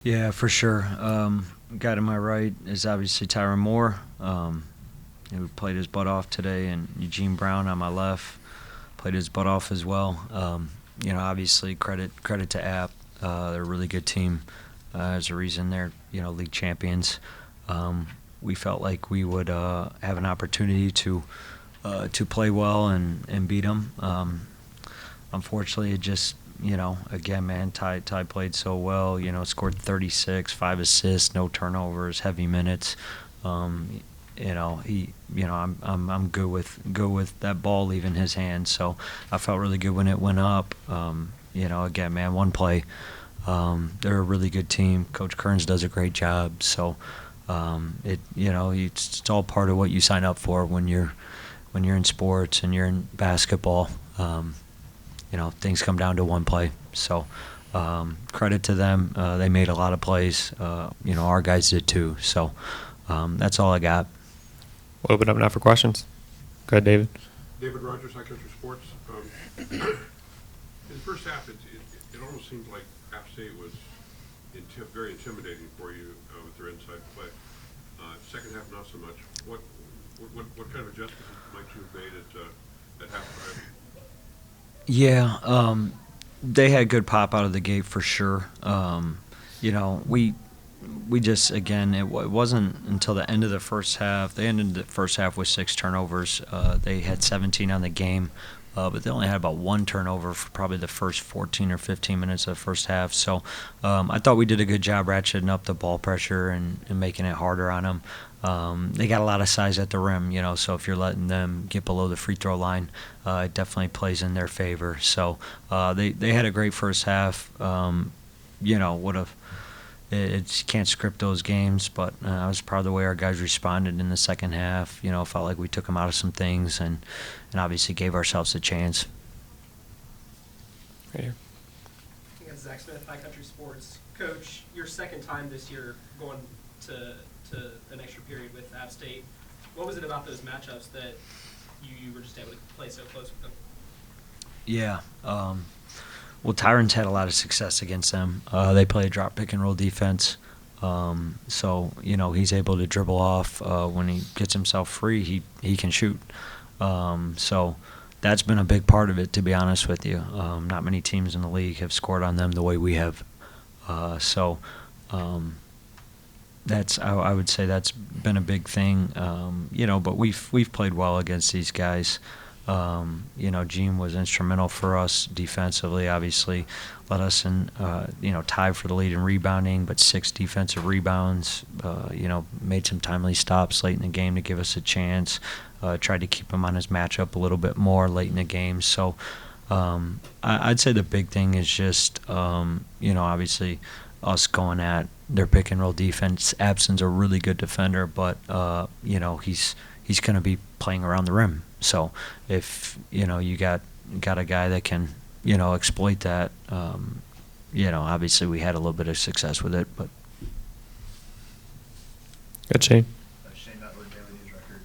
Yeah, for sure. Guy to my right is obviously Tyron Moore, who played his butt off today, and Eugene Brown on my left played his butt off as well. Obviously credit to App. They're a really good team. There's a reason they're league champions. We felt like we would have an opportunity to play well and beat them. Unfortunately, it just again, man, Ty played so well. Scored 36, 5 assists, no turnovers, heavy minutes. I'm good with that ball leaving his hands. So I felt really good when it went up. Again, man, one play. They're a really good team. Coach Kearns does a great job. So it's all part of what you sign up for when you're in sports and you're in basketball. Things come down to one play. So credit to them. They made a lot of plays. Our guys did too. So that's all I got. We'll open up now for questions. Go ahead, David. David Rogers, High Country Sports. In the first half, it almost seemed like App State was very intimidating for you with their inside play. Second half, not so much. What kind of adjustments might you have made at halftime? Yeah, they had good pop out of the gate for sure. We just, again, it wasn't until the end of the first half. They ended the first half with 6 turnovers. They had 17 on the game, but they only had about 1 turnover for probably the first 14 or 15 minutes of the first half. So I thought we did a good job ratcheting up the ball pressure and making it harder on them. They got a lot of size at the rim, so if you're letting them get below the free throw line, it definitely plays in their favor. So they had a great first half. Would have. You can't script those games, but I was proud of the way our guys responded in the second half. Felt like we took them out of some things and obviously gave ourselves a chance. Right here. I think that's Zach Smith, High Country Sports. Coach, your second time this year going to an extra period with App State. What was it about those matchups that you were just able to play so close with them? Yeah. Well, Tyron's had a lot of success against them. They play a drop pick and roll defense. So he's able to dribble off. When he gets himself free, he can shoot. So that's been a big part of it, to be honest with you. Not many teams in the league have scored on them the way we have. That's I would say that's been a big thing. But we've played well against these guys. Gene was instrumental for us defensively. Obviously, led us in tied for the lead in rebounding, but 6 defensive rebounds. Made some timely stops late in the game to give us a chance. Tried to keep him on his matchup a little bit more late in the game. So I'd say the big thing is just obviously us going at their pick and roll defense. Abson's a really good defender, but he's going to be playing around the rim. So if you got a guy that can exploit that, obviously we had a little bit of success with it. But Good, Shane. Shane Nuttler, Daily News Record.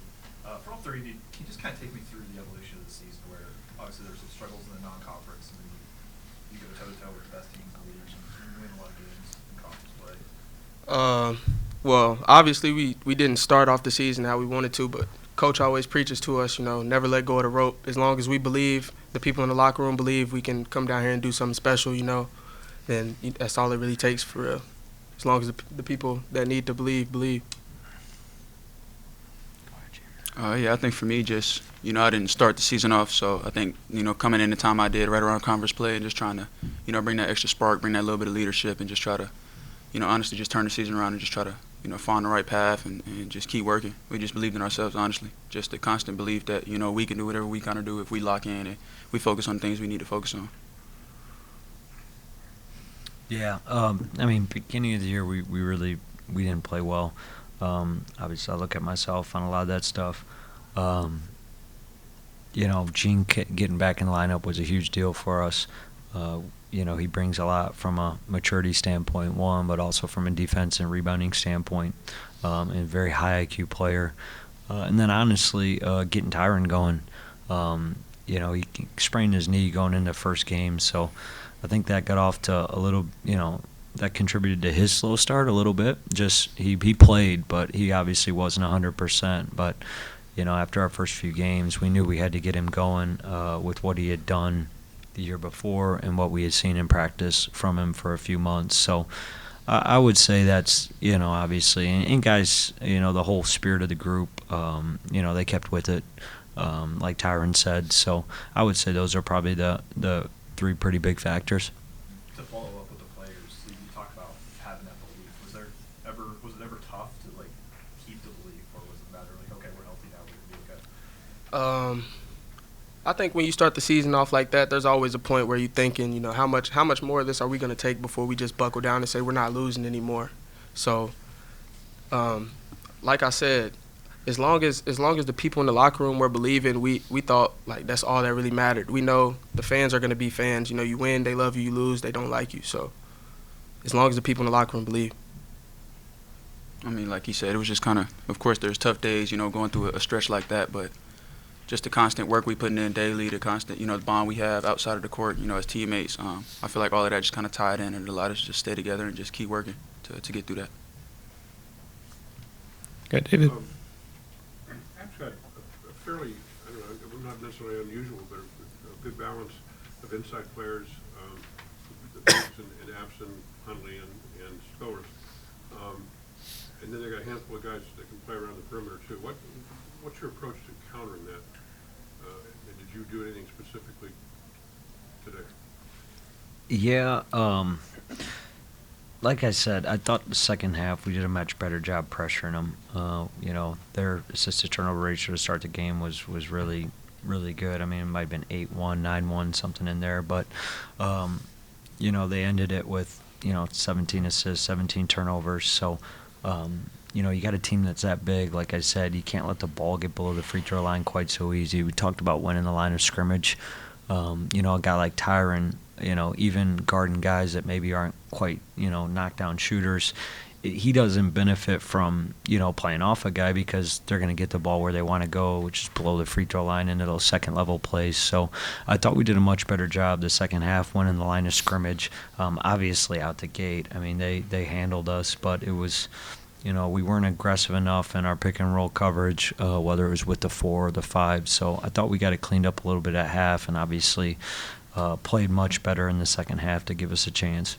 For all three of you, can you just kind of take me through the evolution of the season where obviously there's some struggles in the non-conference and then you go toe-to-toe with the best teams in the league and you win a lot of games in conference play? Well, obviously we didn't start off the season how we wanted to, but Coach always preaches to us, never let go of the rope. As long as we believe, the people in the locker room believe we can come down here and do something special, then that's all it really takes for real. As long as the people that need to believe. Yeah, I think for me, just, I didn't start the season off, so I think, coming in the time I did right around conference play and just trying to, bring that extra spark, bring that little bit of leadership and just try to, honestly just turn the season around and just try to, find the right path and just keep working. We just believed in ourselves, honestly. Just the constant belief that, we can do whatever we kind of do if we lock in and we focus on things we need to focus on. yeah, beginning of the year we didn't play well. Obviously, I look at myself on a lot of that stuff. Gene getting back in the lineup was a huge deal for us. He brings a lot from a maturity standpoint, one, but also from a defense and rebounding standpoint, and a very high IQ player. And then, honestly, getting Tyron going. He sprained his knee going into the first game, so I think that got off to a little that contributed to his slow start a little bit. Just he played, but he obviously wasn't 100%. But after our first few games, we knew we had to get him going with what he had done the year before and what we had seen in practice from him for a few months. So I would say that's, obviously, and guys, the whole spirit of the group, they kept with it, like Tyron said. So I would say those are probably the three pretty big factors. To follow up with the players, so you talk about having that belief. Was it ever tough to like keep the belief, or was it a matter like, okay, we're healthy now, we're gonna be okay? I think when you start the season off like that, there's always a point where you're thinking, how much more of this are we going to take before we just buckle down and say we're not losing anymore. So, like I said, as long as the people in the locker room were believing, we thought like that's all that really mattered. We know the fans are going to be fans. You win, they love you. You lose, they don't like you. So, as long as the people in the locker room believe. I mean, like he said, it was just kind of course, there's tough days, going through a stretch like that, but just the constant work we putting in daily, the constant, the bond we have outside of the court, as teammates. I feel like all of that just kind of tied in and it allowed us to just stay together and just keep working to get through that. Good, David. App's got a fairly, I don't know, not necessarily unusual, but a good balance of inside players, the bigs and Apps and Huntley and Spillers. And then they got a handful of guys that can play around the perimeter too. What's your approach to countering that? And did you do anything specifically today? Yeah, like I said, I thought the second half we did a much better job pressuring them. Their assisted turnover ratio to start the game was really, really good. I mean, it might have been 8-1, 9-1, something in there. But, they ended it with, 17 assists, 17 turnovers. So, you got a team that's that big. Like I said, you can't let the ball get below the free throw line quite so easy. We talked about winning the line of scrimmage. A guy like Tyron, even guarding guys that maybe aren't quite, knockdown shooters, he doesn't benefit from, playing off a guy because they're going to get the ball where they want to go, which is below the free throw line into those second-level plays. So I thought we did a much better job the second half winning the line of scrimmage. Obviously out the gate, I mean, they handled us, but it was – we weren't aggressive enough in our pick and roll coverage, whether it was with the 4 or the 5. So I thought we got it cleaned up a little bit at half, and obviously played much better in the second half to give us a chance.